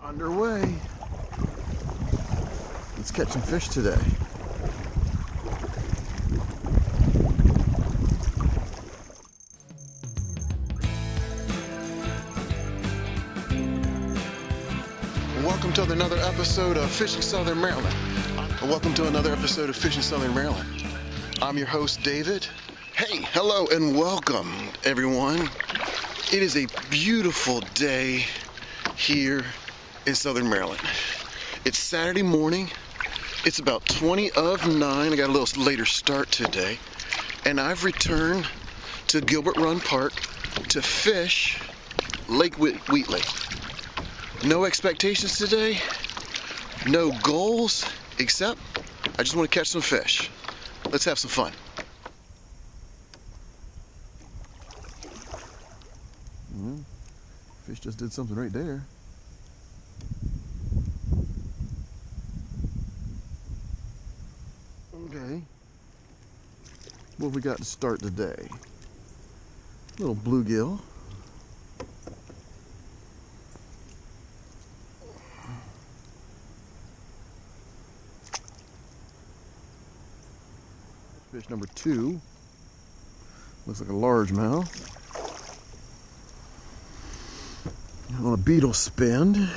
Underway. Let's catch some fish today. Welcome to another episode of Fishing Southern Maryland. Welcome to another episode of Fishing Southern Maryland. I'm your host, David. Hey, hello and welcome, everyone. It is a beautiful day here in Southern Maryland. It's Saturday morning. It's about 20 of 9. I got a little later start today. And I've returned to Gilbert Run Park to fish Lake Wheatley. No expectations today, no goals, except I just want to catch some fish. Let's have some fun. Fish just did something right there. Okay. What have we got to start today? Little bluegill. Fish number 2. Looks like a largemouth. On a beetle spin.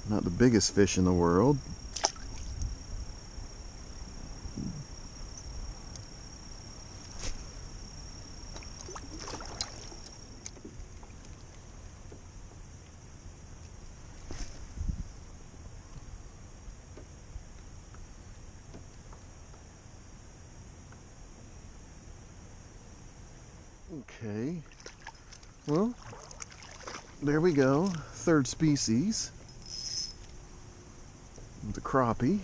Not the biggest fish in the world. Okay, well, there we go, third species, the crappie.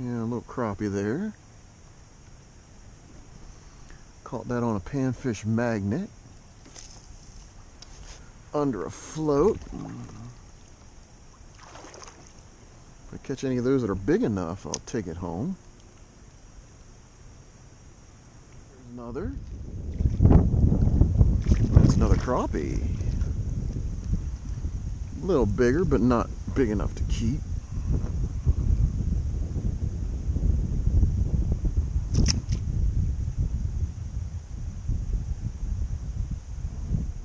Yeah, a little crappie there. Caught that on a Panfish Magnet under a float. If I catch any of those that are big enough, I'll take it home. There's another. That's another crappie. A little bigger, but not big enough to keep.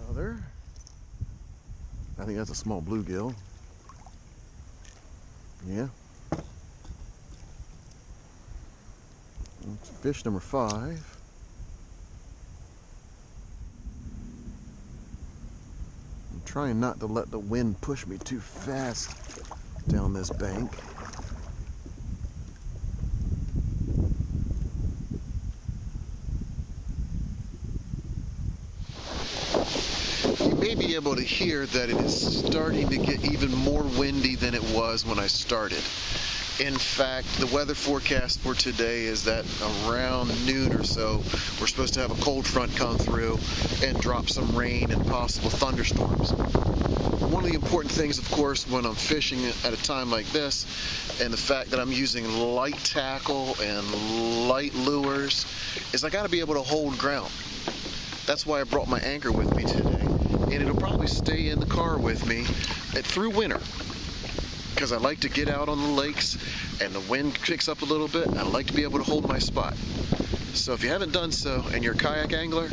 Another. I think that's a small bluegill. Yeah. It's fish number 5. I'm trying not to let the wind push me too fast down this bank. You may be able to hear that it is starting to get even more windy than it was when I started. In fact, the weather forecast for today is that around noon or so, we're supposed to have a cold front come through and drop some rain and possible thunderstorms. One of the important things, of course, when I'm fishing at a time like this, and the fact that I'm using light tackle and light lures, is I got to be able to hold ground. That's why I brought my anchor with me today. And it'll probably stay in the car with me through winter, because I like to get out on the lakes and the wind picks up a little bit. I like to be able to hold my spot. So if you haven't done so and you're a kayak angler,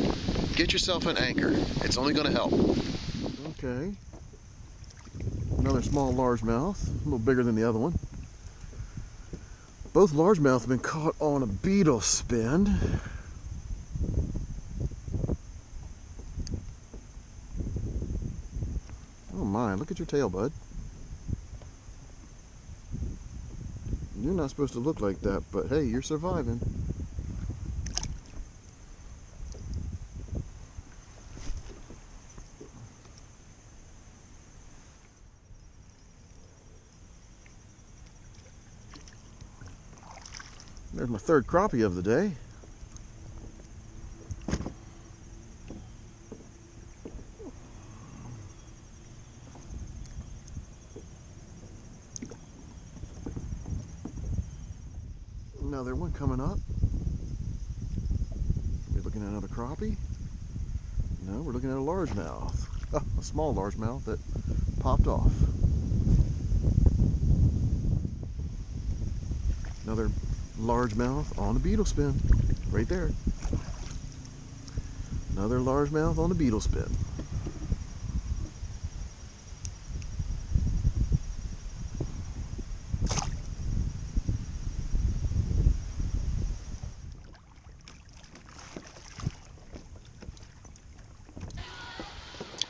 get yourself an anchor. It's only going to help. Okay. Another small largemouth, a little bigger than the other one. Both largemouth have been caught on a beetle spin. Oh my, look at your tail, bud. You're not supposed to look like that, but hey, you're surviving. There's my third crappie of the day. Another one coming up. We're looking at another crappie. No, we're looking at a largemouth. Oh, a small largemouth that popped off. Another largemouth on a beetle spin, right there. Another largemouth on the beetle spin.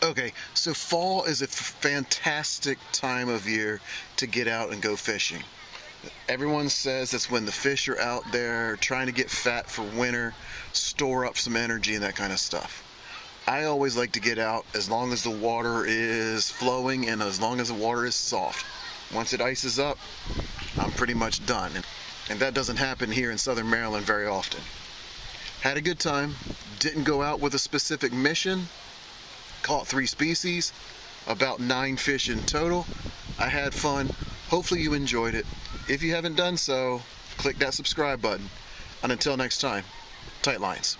Okay, so fall is a fantastic time of year to get out and go fishing. Everyone says that's when the fish are out there trying to get fat for winter, store up some energy and that kind of stuff. I always like to get out as long as the water is flowing and as long as the water is soft. Once it ices up, I'm pretty much done. And that doesn't happen here in Southern Maryland very often. Had a good time, didn't go out with a specific mission, caught 3 species, about 9 fish in total. I had fun. Hopefully you enjoyed it. If you haven't done so, click that subscribe button. And until next time, tight lines.